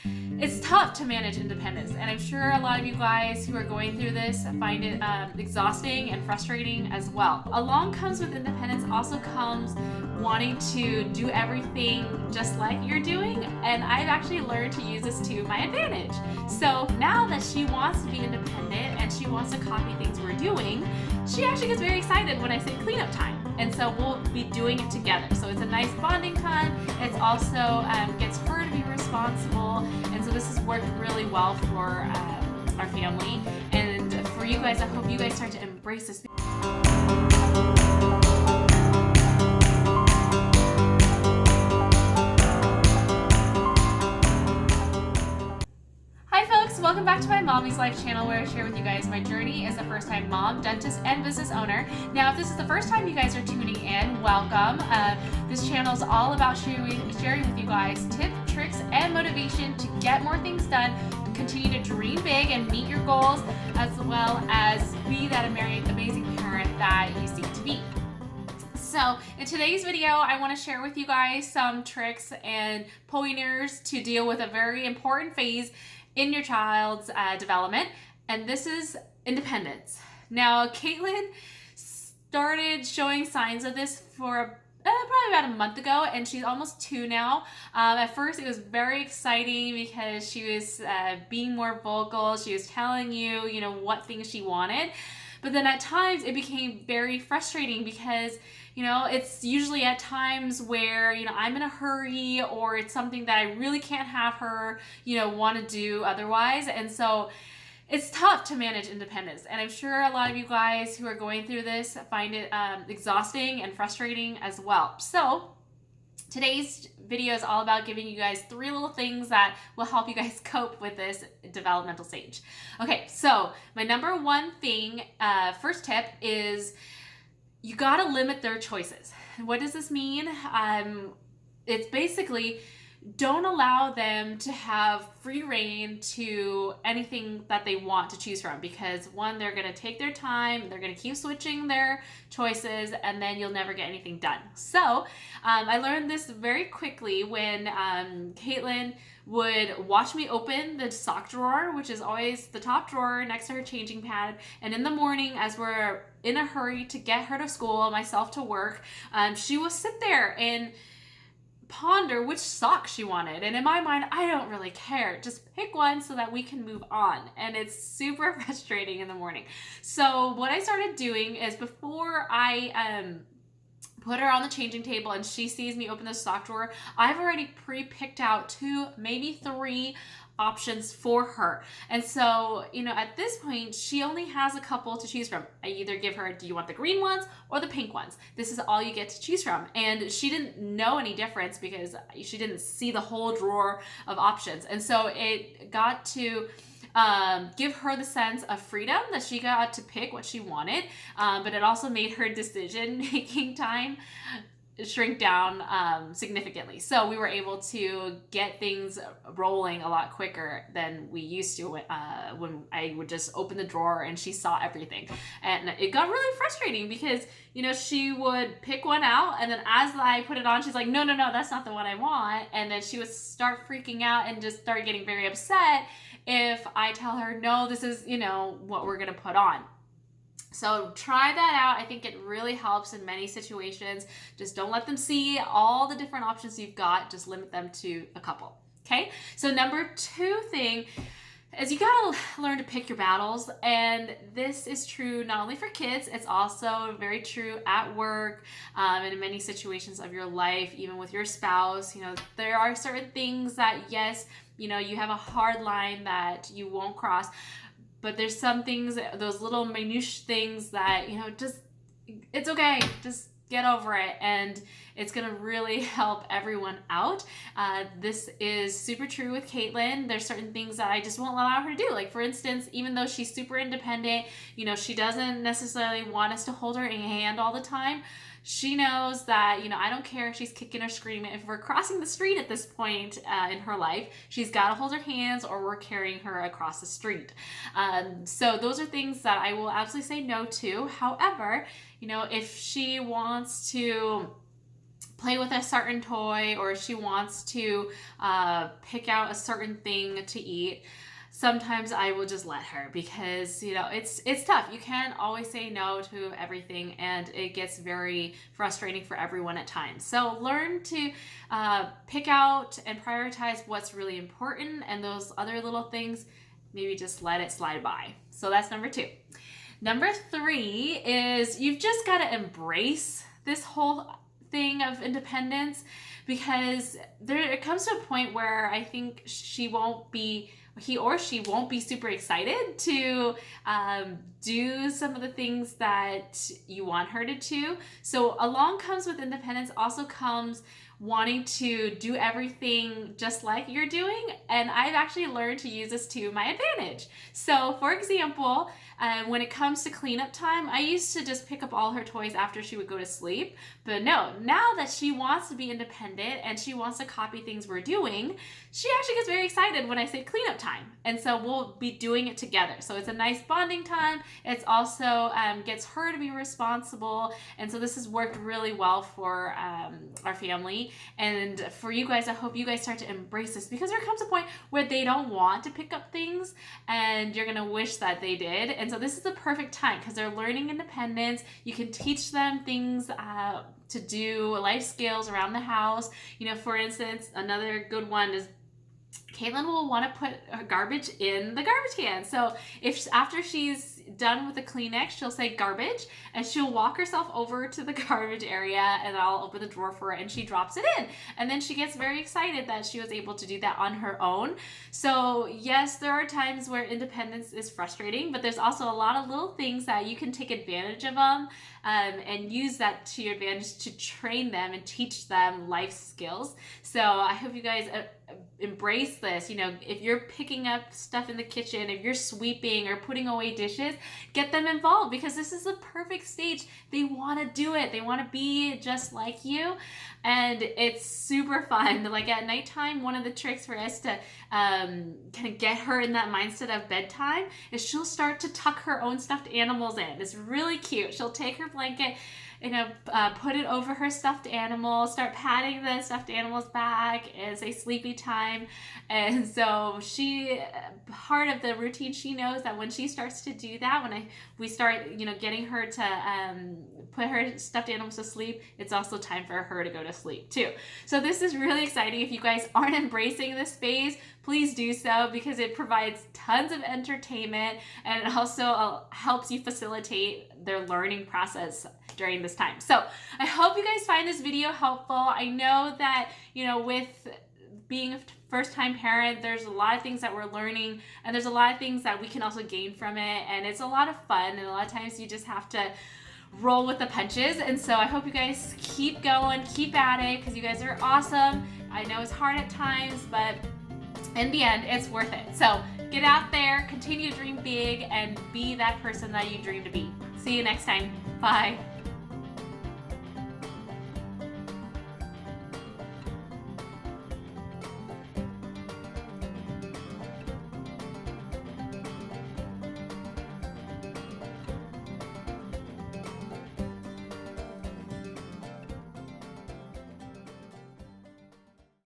It's tough to manage independence, and I'm sure a lot of you guys who are going through this find it exhausting and frustrating as well. Along comes with independence also comes wanting to do everything just like you're doing, and I've actually learned to use this to my advantage. So now that she wants to be independent and she wants to copy things we're doing, she actually gets very excited when I say cleanup time. And so we'll be doing it together. So it's a nice bonding time. It's also gets her to be responsible. And so this has worked really well for our family. And for you guys, I hope you guys start to embrace this. Hi folks, welcome back to my Mommy's Life channel where I share with you guys my journey as a first-time mom, dentist, and business owner. Now, if this is the first time you guys are tuning in, welcome. This channel is all about sharing with you guys tips, tricks, and motivation to get more things done, continue to dream big and meet your goals, as well as be that amazing parent that you seek to be. So in today's video, I want to share with you guys some tricks and pointers to deal with a very important phase in your child's development, and this is independence. Now, Caitlin started showing signs of this for probably about a month ago, and she's almost 2 now. At first, it was very exciting because she was being more vocal. She was telling you, what things she wanted. But then at times, it became very frustrating because it's usually at times where, I'm in a hurry or it's something that I really can't have her, want to do otherwise. And so it's tough to manage independence. And I'm sure a lot of you guys who are going through this find it exhausting and frustrating as well. So today's video is all about giving you guys 3 little things that will help you guys cope with this developmental stage. Okay, so my number 1 thing, first tip is you gotta limit their choices. What does this mean? It's basically don't allow them to have free reign to anything that they want to choose from, because one, they're going to take their time, they're going to keep switching their choices, and then you'll never get anything done. So I learned this very quickly when Caitlin would watch me open the sock drawer, which is always the top drawer next to her changing pad, and in the morning as we're in a hurry to get her to school, myself to work, she will sit there and ponder which sock she wanted. And in my mind, I don't really care. Just pick one so that we can move on. And it's super frustrating in the morning. So what I started doing is before I put her on the changing table and she sees me open the sock drawer, I've already pre-picked out 2, maybe 3 options for her. And so, at this point, she only has a couple to choose from. I either give her, do you want the green ones or the pink ones? This is all you get to choose from. And she didn't know any difference because she didn't see the whole drawer of options. And so it got to give her the sense of freedom that she got to pick what she wanted, but it also made her decision-making time shrink down significantly. So we were able to get things rolling a lot quicker than we used to when I would just open the drawer and she saw everything. And it got really frustrating because, she would pick one out, and then as I put it on, she's like, no, that's not the one I want. And then she would start freaking out and just start getting very upset if I tell her, no, this is, what we're going to put on. So try that out. I think it really helps in many situations. Just don't let them see all the different options you've got. Just limit them to a couple. Okay? So number 2 thing is you gotta learn to pick your battles. And this is true not only for kids, it's also very true at work, and in many situations of your life, even with your spouse. There are certain things that, yes, you have a hard line that you won't cross. But there's some things, those little minute things that, just, it's okay. Just get over it. And it's going to really help everyone out. This is super true with Caitlin. There's certain things that I just won't allow her to do. Like, for instance, even though she's super independent, she doesn't necessarily want us to hold her hand all the time. She knows that, I don't care if she's kicking or screaming. If we're crossing the street at this point in her life, she's got to hold her hands or we're carrying her across the street. So those are things that I will absolutely say no to. However, if she wants to play with a certain toy, or she wants to pick out a certain thing to eat, sometimes I will just let her, because it's tough. You can't always say no to everything, and it gets very frustrating for everyone at times. So learn to pick out and prioritize what's really important, and those other little things, maybe just let it slide by. So that's number 2. Number 3 is you've just got to embrace this whole thing of independence, because it comes to a point where I think he or she won't be super excited to do some of the things that you want her to do. So along comes with independence also comes wanting to do everything just like you're doing. And I've actually learned to use this to my advantage. So for example, when it comes to cleanup time, I used to just pick up all her toys after she would go to sleep. But no, now that she wants to be independent and she wants to copy things we're doing, she actually gets very excited when I say cleanup time. And so we'll be doing it together. So it's a nice bonding time. It's also gets her to be responsible. And so this has worked really well for our family. And for you guys, I hope you guys start to embrace this, because there comes a point where they don't want to pick up things and you're going to wish that they did. And so this is the perfect time, because they're learning independence. You can teach them things to do, life skills around the house. For instance, another good one is Caitlin will want to put her garbage in the garbage can. So if after she's done with the Kleenex, she'll say garbage, and she'll walk herself over to the garbage area, and I'll open the drawer for her, and she drops it in. And then she gets very excited that she was able to do that on her own. So yes, there are times where independence is frustrating, but there's also a lot of little things that you can take advantage of them and use that to your advantage to train them and teach them life skills. So I hope you guys embrace this. If you're picking up stuff in the kitchen, if you're sweeping or putting away dishes, get them involved, because this is the perfect stage. They want to do it. They want to be just like you. And it's super fun. Like at nighttime, one of the tricks for us to kind of get her in that mindset of bedtime is she'll start to tuck her own stuffed animals in. It's really cute. She'll take her blanket, put it over her stuffed animal, start patting the stuffed animal's back and say sleepy time. And so part of the routine, she knows that when she starts to do that, we start, getting her to put her stuffed animals to sleep, it's also time for her to go to sleep too. So this is really exciting. If you guys aren't embracing this phase, please do so, because it provides tons of entertainment, and it also helps you facilitate their learning process during this time. So I hope you guys find this video helpful. I know that, with being a first-time parent, there's a lot of things that we're learning, and there's a lot of things that we can also gain from it, and it's a lot of fun, and a lot of times you just have to roll with the punches. And so I hope you guys keep going, keep at it, because you guys are awesome. I know it's hard at times, but in the end, it's worth it. So get out there, continue to dream big, and be that person that you dream to be. See you next time. Bye.